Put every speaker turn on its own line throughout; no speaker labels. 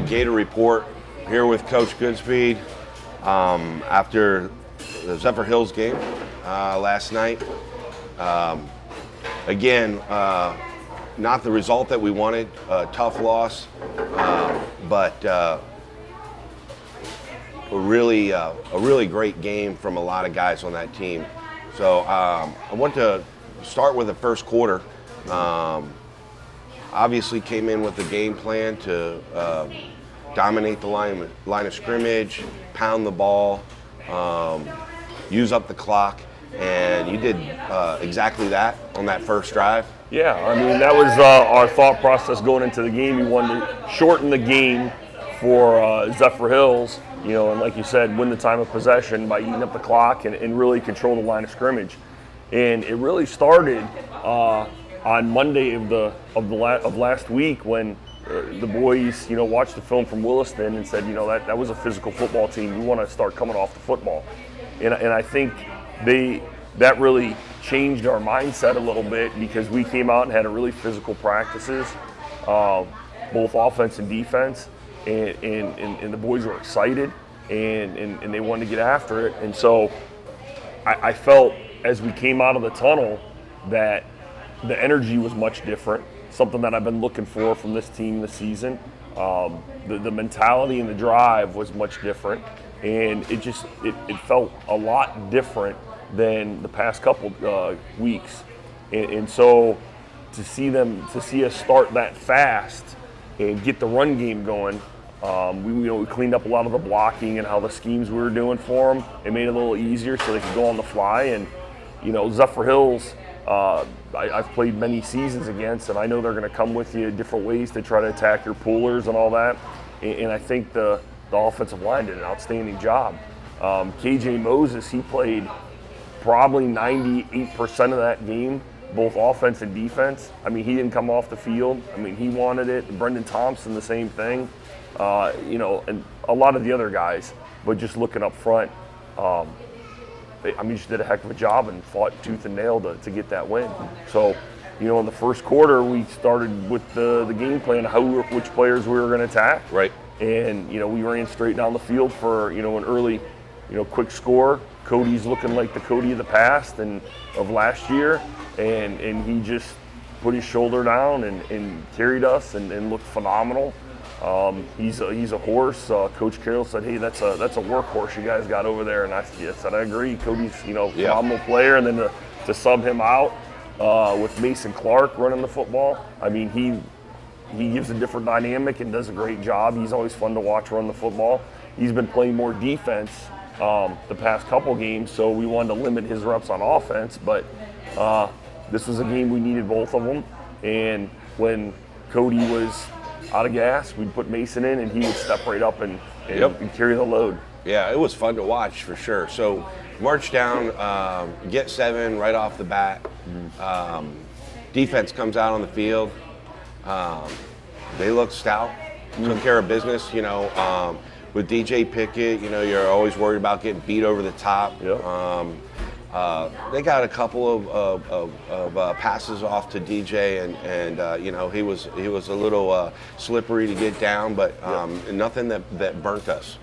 the Gator Report here with Coach Goodspeed after the Zephyrhills game last night. Again, not the result that we wanted, tough loss, but a really great game from a lot of guys on that team. So I want to start with the first quarter. Obviously came in with a game plan to dominate the line of scrimmage, pound the ball, use up the clock, and you did exactly that on that first drive.
Yeah, I mean, that was our thought process going into the game. We wanted to shorten the game for Zephyrhills, and like you said, win the time of possession by eating up the clock and really control the line of scrimmage. And it really started on Monday of last week when the boys, watched the film from Williston and said, that was a physical football team. We want to start coming off the football. And I think that really changed our mindset a little bit because we came out and had a really physical practices, both offense and defense, and the boys were excited and they wanted to get after it. And so I felt as we came out of the tunnel that the energy was much different, something that I've been looking for from this team this season. The mentality and the drive was much different, and it felt a lot different than the past couple weeks. And so to see us start that fast and get the run game going, we cleaned up a lot of the blocking and how the schemes we were doing for them. It made it a little easier so they could go on the fly. And Zephyrhills, I've played many seasons against, and I know they're going to come with you different ways to try to attack your poolers and all that. And I think the offensive line did an outstanding job. KJ Moses, he played probably 98% of that game, both offense and defense. I mean, he didn't come off the field. I mean, he wanted it. Brendan Thompson, the same thing. And a lot of the other guys. But just looking up front, just did a heck of a job and fought tooth and nail to get that win. So, in the first quarter, we started with the game plan, which players we were going to attack.
Right.
And, we ran straight down the field for, an early, quick score. Cody's looking like the Cody of the past and of last year. And he just put his shoulder down and carried us and looked phenomenal. He's a horse. Coach Carroll said, "Hey, that's a workhorse you guys got over there," and I said, "I agree." Cody's phenomenal player, and then to sub him out with Mason Clark running the football. I mean, he gives a different dynamic and does a great job. He's always fun to watch run the football. He's been playing more defense the past couple games, so we wanted to limit his reps on offense. But this was a game we needed both of them, and when Cody was out of gas, we'd put Mason in, and he would step right up and carry the load.
Yeah, it was fun to watch for sure. So march down, get 7 right off the bat. Defense comes out on the field. They look stout, took care of business. With DJ Pickett, you're always worried about getting beat over the top.
Yep.
They got a couple of passes off to DJ, and he was a little slippery to get down, but nothing that burnt us.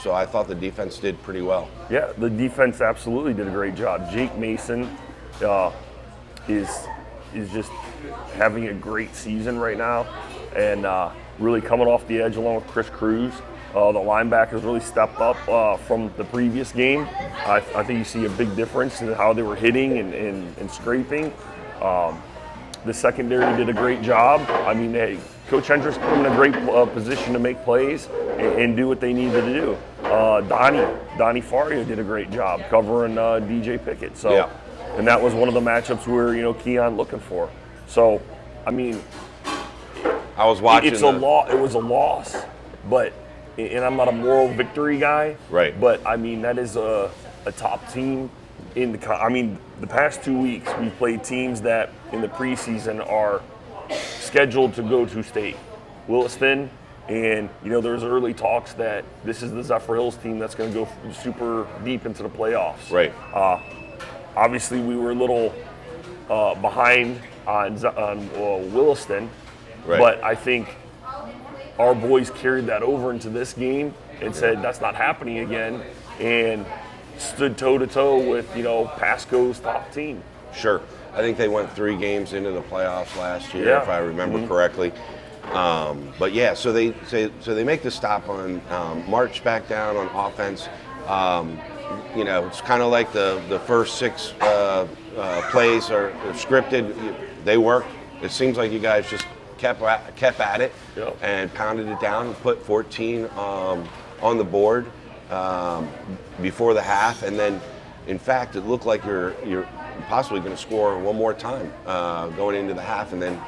So I thought the defense did pretty well.
Yeah, the defense absolutely did a great job. Jake Mason is just having a great season right now, and really coming off the edge along with Chris Cruz. The linebackers really stepped up from the previous game. I think you see a big difference in how they were hitting and scraping. The secondary did a great job. I mean, Coach Hendricks put them in a great position to make plays and do what they needed to do. Donnie Faria did a great job covering DJ Pickett. So,
yeah.
And that was one of the matchups we were, Keon looking for. So, I mean,
I was watching.
It was a loss, but. And I'm not a moral victory guy,
right?
But I mean, that is a top team in the past 2 weeks we've played teams that in the preseason are scheduled to go to state, Williston, and there's early talks that this is the Zephyrhills team that's going to go super deep into the playoffs.
Right.
Obviously, we were a little behind on Williston,
right.
But I think our boys carried that over into this game and said that's not happening again, and stood toe-to-toe with, Pasco's top team.
Sure. I think they went 3 games into the playoffs last year, if I remember correctly. But yeah, so they make the stop on march back down on offense. It's kind of like the first 6 plays are scripted. They worked. It seems like you guys just kept at it and pounded it down and put 14 on the board before the half, and then in fact it looked like you're possibly going to score one more time going into the half, and then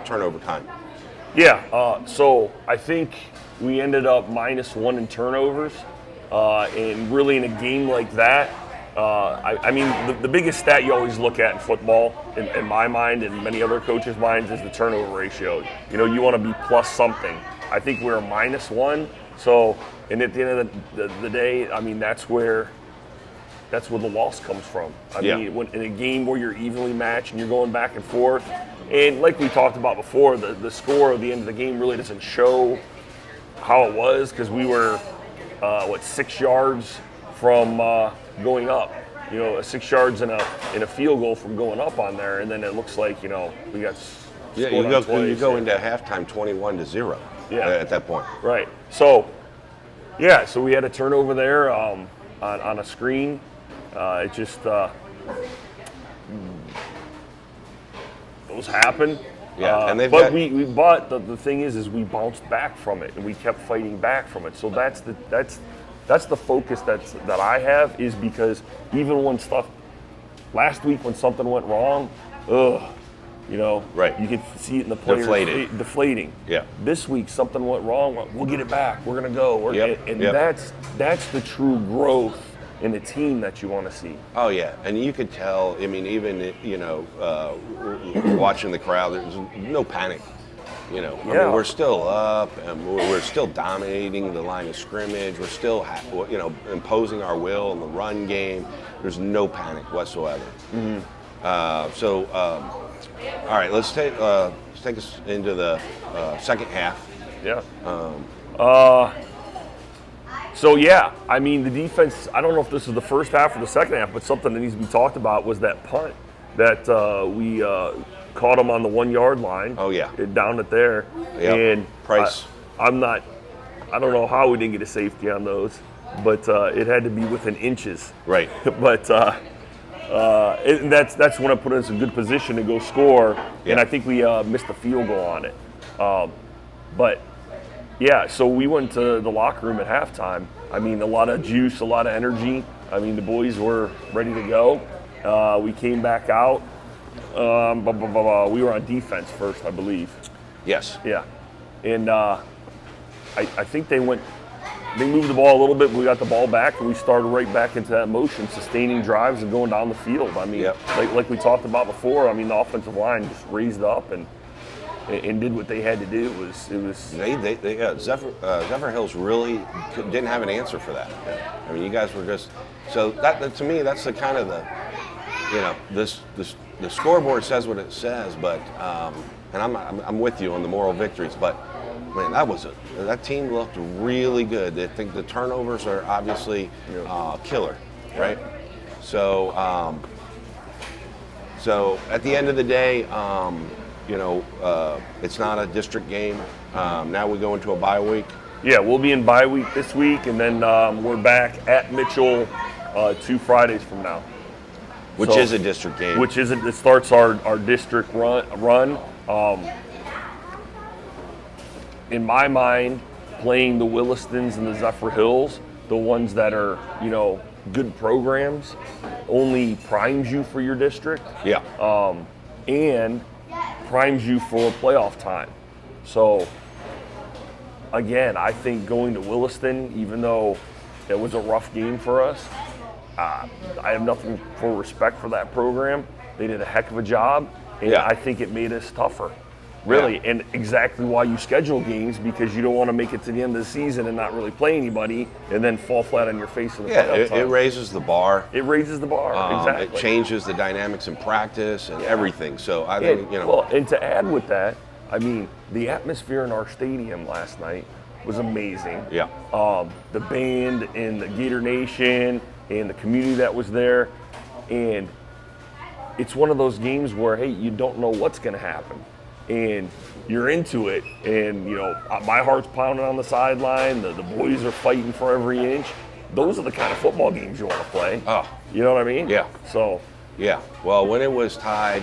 turnover time.
Yeah, so I think we ended up -1 in turnovers, and really in a game like that, I mean, the biggest stat you always look at in football, in my mind and many other coaches' minds, is the turnover ratio. You want to be plus something. I think we're -1, so, and at the end of the day, I mean, that's where the loss comes from. I mean, when, in a game where you're evenly matched and you're going back and forth, and like we talked about before, the score at the end of the game really doesn't show how it was, because we were, 6 yards from going up. 6 yards in a field goal from going up on there, and then it looks like, we got
you go into halftime 21-0 at that point.
Right. So, so we had a turnover there on a screen. It just those happen.
Yeah, and
but the thing is we bounced back from it, and we kept fighting back from it. So that's the focus that I have, is because even when last week when something went wrong,
right,
you could see it in the players deflating.
Yeah.
This week something went wrong, we'll get it back. We're gonna go. That's the true growth in a team that you want to see.
Oh yeah, and you could tell. I mean, even watching the crowd, there's no panic. I mean, we're still up, and we're still dominating the line of scrimmage. We're still, imposing our will in the run game. There's no panic whatsoever. Mm-hmm. All right, let's take us into the second half.
Yeah. I mean, the defense, I don't know if this is the first half or the second half, but something that needs to be talked about was that punt that we caught them on the 1 yard line.
Oh, yeah.
Down it there.
Yep.
And
Price.
I don't know how we didn't get a safety on those, but it had to be within inches.
Right.
But and that's when I put us in a good position to go score, and I think we missed the field goal on it. But so we went to the locker room at halftime. I mean, a lot of juice, a lot of energy. I mean, the boys were ready to go. We came back out. We were on defense first, I believe.
Yes.
Yeah. And I think they moved the ball a little bit, but we got the ball back, and we started right back into that motion, sustaining drives and going down the field. I mean, like we talked about before, I mean, the offensive line just raised up and did what they had to do.
Zephyrhills really didn't have an answer for that. I mean, you guys were just, so that to me, that's the kind of the scoreboard says what it says, but and I'm with you on the moral victories, but man, that team looked really good. I think the turnovers are obviously killer, right? So at the end of the day, it's not a district game. Now we go into a bye week.
Yeah, we'll be in bye week this week, and then we're back at Mitchell 2 Fridays from now.
Which is a district game.
It starts our district run. In my mind, playing the Willistons and the Zephyrhills, the ones that are, good programs, only primes you for your district.
Yeah.
And primes you for playoff time. So, again, I think going to Williston, even though it was a rough game for us, I have nothing for respect for that program. They did a heck of a job, and I think it made us tougher. Really, and exactly why you schedule games, because you don't want to make it to the end of the season and not really play anybody and then fall flat on your face in the playoff time.
It raises the bar.
It raises the bar, exactly.
It changes the dynamics in practice and everything. So I think,
Well, and to add with that, I mean, the atmosphere in our stadium last night was amazing.
Yeah.
The band and the Gator Nation and the community that was there. And it's one of those games where, hey, you don't know what's going to happen. And you're into it. And, you know, my heart's pounding on the sideline. The boys are fighting for every inch. Those are the kind of football games you want to play.
Oh.
You know what I mean?
Yeah.
So.
Yeah. Well, when it was tied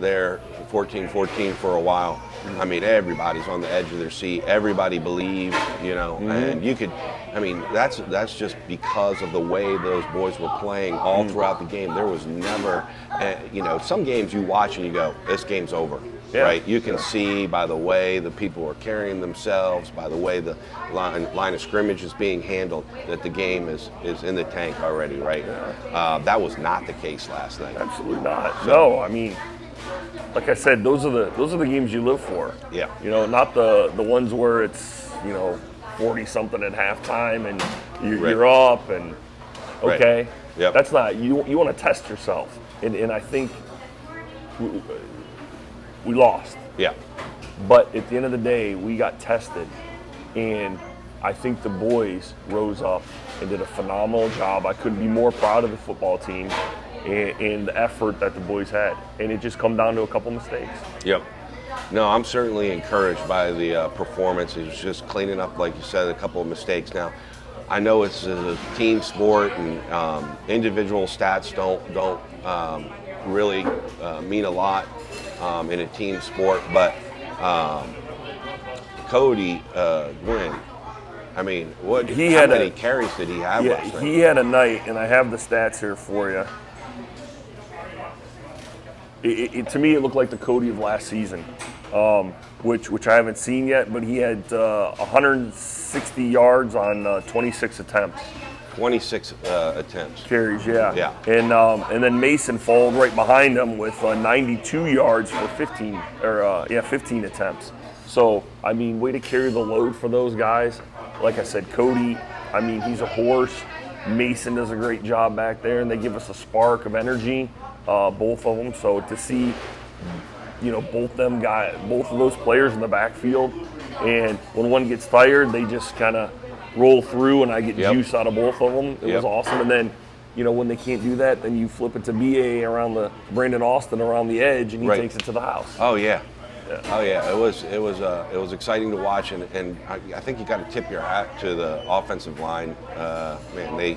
there 14-14 for a while, I mean, everybody's on the edge of their seat. Everybody believed, you know, and you could, I mean, that's just because of the way those boys were playing all throughout the game. There was never, you know, some games you watch and you go, this game's over.
Yeah.
Right, you can see by the way the people are carrying themselves, by the way the line of scrimmage is being handled, that the game is in the tank already. Right, that was not the case last night.
Absolutely not. No, I mean, like I said, those are the games you live for.
Yeah.
You know, not the ones where it's, you know, 40 something at halftime and you're up and okay.
Right. Yep.
That's not you want to test yourself, and I think we lost.
Yeah.
But at the end of the day, we got tested, and I think the boys rose up and did a phenomenal job. I couldn't be more proud of the football team and the effort that the boys had. And it just come down to a couple mistakes.
Yep. No, I'm certainly encouraged by the performance. It was just cleaning up, like you said, a couple of mistakes. Now, I know it's a team sport, and individual stats don't really mean a lot in a team sport, but Cody Gwynn, I mean, how many carries did he have last night?
He had a night, and I have the stats here for you. To me, it looked like the Cody of last season, which I haven't seen yet, but he had 160 yards on 26 attempts.
26 attempts.
Carries, yeah.
Yeah.
And then Mason followed right behind him with 92 yards for 15 attempts. So, I mean, way to carry the load for those guys. Like I said, Cody, I mean, he's a horse. Mason does a great job back there, and they give us a spark of energy, both of them. So to see, you know, both of those players in the backfield, and when one gets tired, they just kind of roll through, and I get juice out of both of them. It was awesome. And then, you know, when they can't do that, then you flip it to BA around Brandon Austin around the edge, and he takes it to the house.
Oh yeah. Oh yeah, it was exciting to watch, and I think you got to tip your hat to the offensive line. Man, they,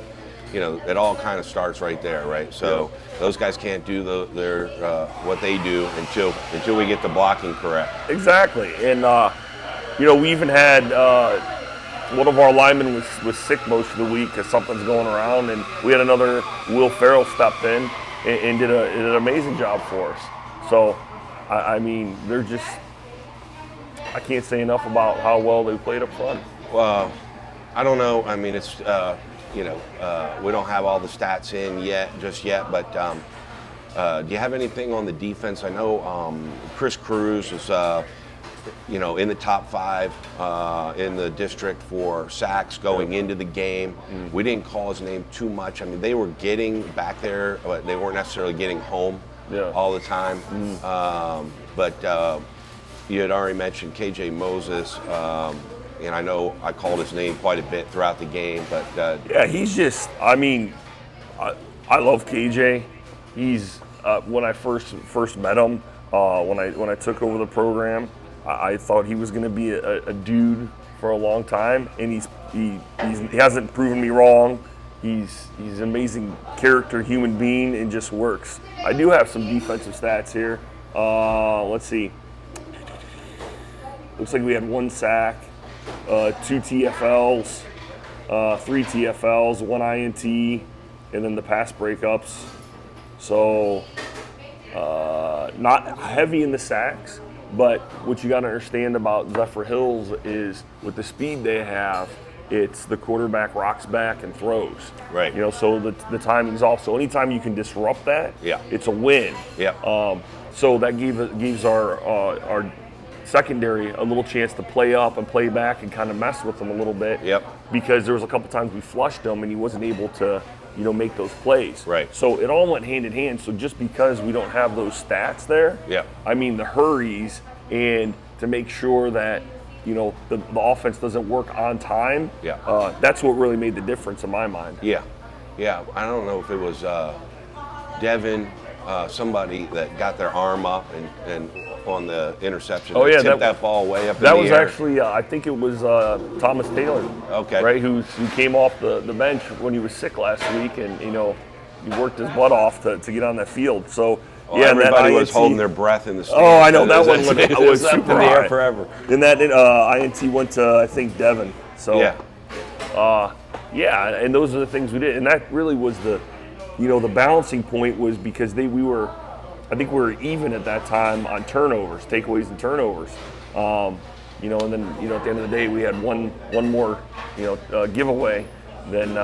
you know, it all kind of starts right there, right? So those guys can't do their what they do until we get the blocking correct.
Exactly, and you know, we even had one of our linemen was sick most of the week because something's going around, and we had another Will Farrell stepped in and did an amazing job for us. So. I mean, they're just, I can't say enough about how well they played up front.
Well, I don't know. I mean, it's, you know, we don't have all the stats in just yet, but do you have anything on the defense? I know Chris Cruz is, you know, in the top 5 in the district for sacks going into the game. We didn't call his name too much. I mean, they were getting back there, but they weren't necessarily getting home. All the time. But you had already mentioned KJ Moses, and I know I called his name quite a bit throughout the game, but
yeah, he's just, I mean, I love KJ. He's when I first met him, when I took over the program, I thought he was going to be a dude for a long time, and he hasn't proven me wrong. He's an amazing character, human being, and just works. I do have some defensive stats here. Let's see. Looks like we had 1 sack, 2 TFLs, 3 TFLs, 1 INT, and then the pass breakups. So not heavy in the sacks, but what you got to understand about Zephyrhills is with the speed they have, it's the quarterback rocks back and throws.
Right.
You know, so the timing's off. So anytime you can disrupt that, it's a win.
Yeah.
So that gives our secondary a little chance to play up and play back and kind of mess with them a little bit.
Yep.
Because there was a couple times we flushed him and he wasn't able to, you know, make those plays.
Right.
So it all went hand in hand. So just because we don't have those stats there,
Yeah.
I mean, the hurries and to make sure that the offense doesn't work on time.
Yeah.
That's what really made the difference in my mind.
Yeah. I don't know if it was Devin, somebody that got their arm up and on the interception.
Oh, yeah,
tipped that ball way up in
That
the
was
air.
actually, I think it was Thomas Taylor.
Okay.
Right, who came off the bench when he was sick last week, and he worked his butt off to get on that field. So.
Well, everybody was holding their breath in the stands.
Oh, I know, that one was
up
super
in the air
high.
forever.
And that INT went to, I think, Devin. So
yeah,
and those are the things we did, and that really was the balancing point was because I think we were even at that time on turnovers, takeaways and turnovers. And then at the end of the day we had one more giveaway than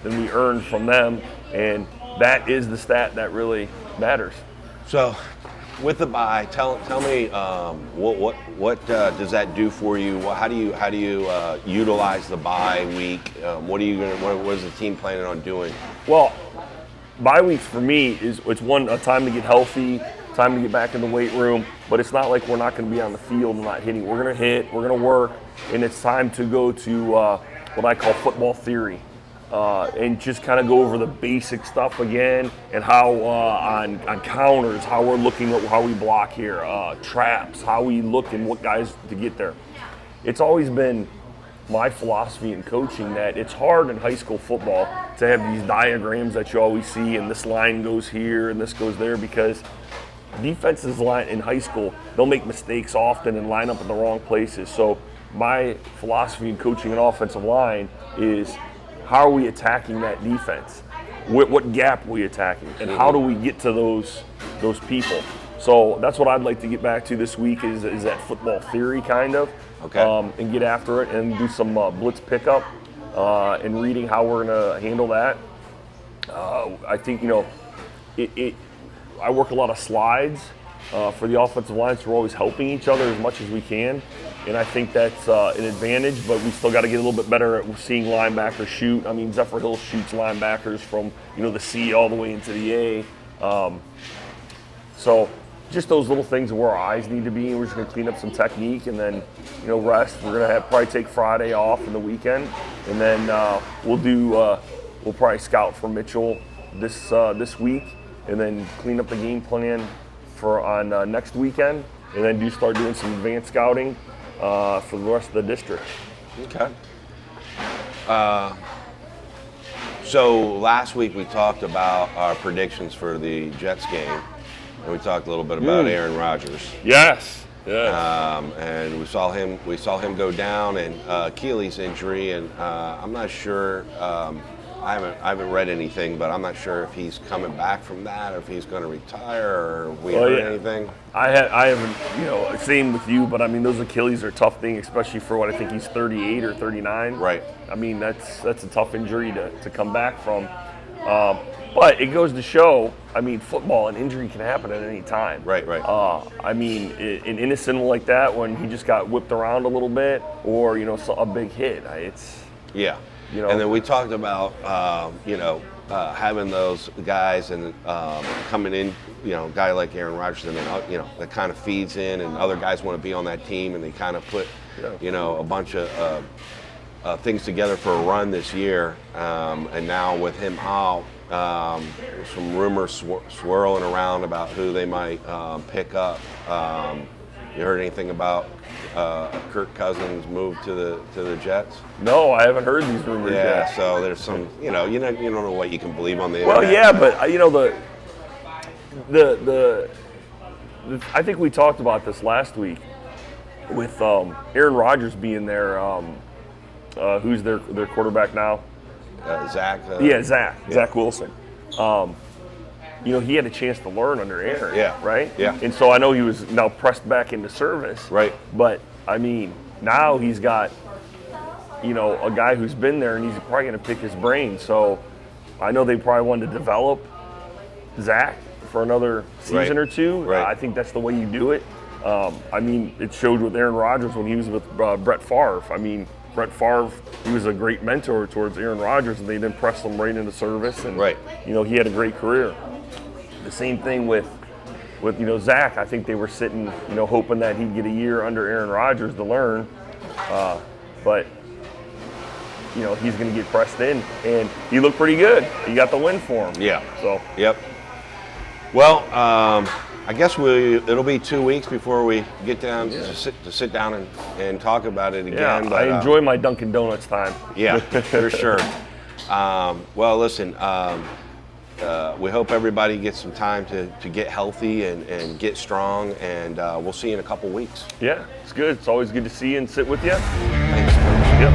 we earned from them, and that is the stat that really matters.
So, with the bye, tell me what does that do for you? How do you utilize the bye week? What is the team planning on doing?
Well, bye weeks for me it's a time to get healthy, time to get back in the weight room, but it's not like we're not going to be on the field and not hitting. We're going to hit, we're going to work, and it's time to go to what I call football theory. And just kind of go over the basic stuff again, and how on counters, how we're looking at how we block here, traps, how we look and what guys to get there. It's always been my philosophy in coaching that it's hard in high school football to have these diagrams that you always see, and this line goes here and this goes there, because defenses line in high school, they'll make mistakes often and line up in the wrong places. So my philosophy in coaching an offensive line is, how are we attacking that defense? What gap are we attacking? And how do we get to those people? So that's what I'd like to get back to this week is that football theory kind of.
Okay.
And get after it and do some blitz pickup and reading how we're going to handle that. I think, I work a lot of slides for the offensive line, so we're always helping each other as much as we can. And I think that's an advantage, but we still got to get a little bit better at seeing linebackers shoot. I mean, Zephyrhills shoots linebackers from, the C all the way into the A. So just those little things where our eyes need to be. We're just going to clean up some technique and then, rest. We're going to probably take Friday off in the weekend. And then we'll probably scout for Mitchell this week, and then clean up the game plan on next weekend, and then start doing some advanced scouting for the rest of the district.
Okay. So last week we talked about our predictions for the Jets game, and we talked a little bit about Aaron Rodgers.
Yes.
And we saw him go down, and Achilles injury, and I'm not sure. I haven't read anything, but I'm not sure if he's coming back from that, or if he's going to retire, or if we heard anything.
I haven't, same with you, but I mean, those Achilles are a tough thing, especially for what I think he's 38 or 39.
Right.
I mean, that's a tough injury to come back from. But it goes to show, I mean, football, an injury can happen at any time.
Right.
I mean, an innocent like that, when he just got whipped around a little bit, or, a big hit,
Yeah. And then we talked about, having those guys and coming in, a guy like Aaron Rodgers, and then, that kind of feeds in, and other guys want to be on that team, and they kind of put, a bunch of things together for a run this year. And now with him out, some rumors swirling around about who they might pick up. You heard anything about Kirk Cousins' move to the Jets?
No, I haven't heard these rumors yet.
Yeah, so there's some, you don't know what you can believe on the
Well,
internet.
yeah, but the I think we talked about this last week with Aaron Rodgers being there. Who's their quarterback now?
Zach.
Zach Wilson. He had a chance to learn under Aaron.
Yeah.
Right?
Yeah.
And so I know he was now pressed back into service.
Right.
But, I mean, now he's got, a guy who's been there, and he's probably going to pick his brain. So I know they probably wanted to develop Zach for another season or two.
Right.
I think that's the way you do it. I mean, it showed with Aaron Rodgers when he was with Brett Favre. I mean, Brett Favre, he was a great mentor towards Aaron Rodgers, and they then pressed him right into service. And,
Right.
he had a great career. The same thing with with Zach, I think they were sitting hoping that he'd get a year under Aaron Rodgers to learn, but he's going to get pressed in, and he looked pretty good. He got the win for him.
Yeah.
So.
Yep. Well, I guess it'll be 2 weeks before we get down to sit down and talk about it again.
Yeah,
but,
I enjoy my Dunkin' Donuts time.
Yeah, for sure. Well, listen, we hope everybody gets some time to get healthy and get strong, and we'll see you in a couple weeks.
Yeah, it's good. It's always good to see you and sit with you.
Thanks, Coach.
Yep.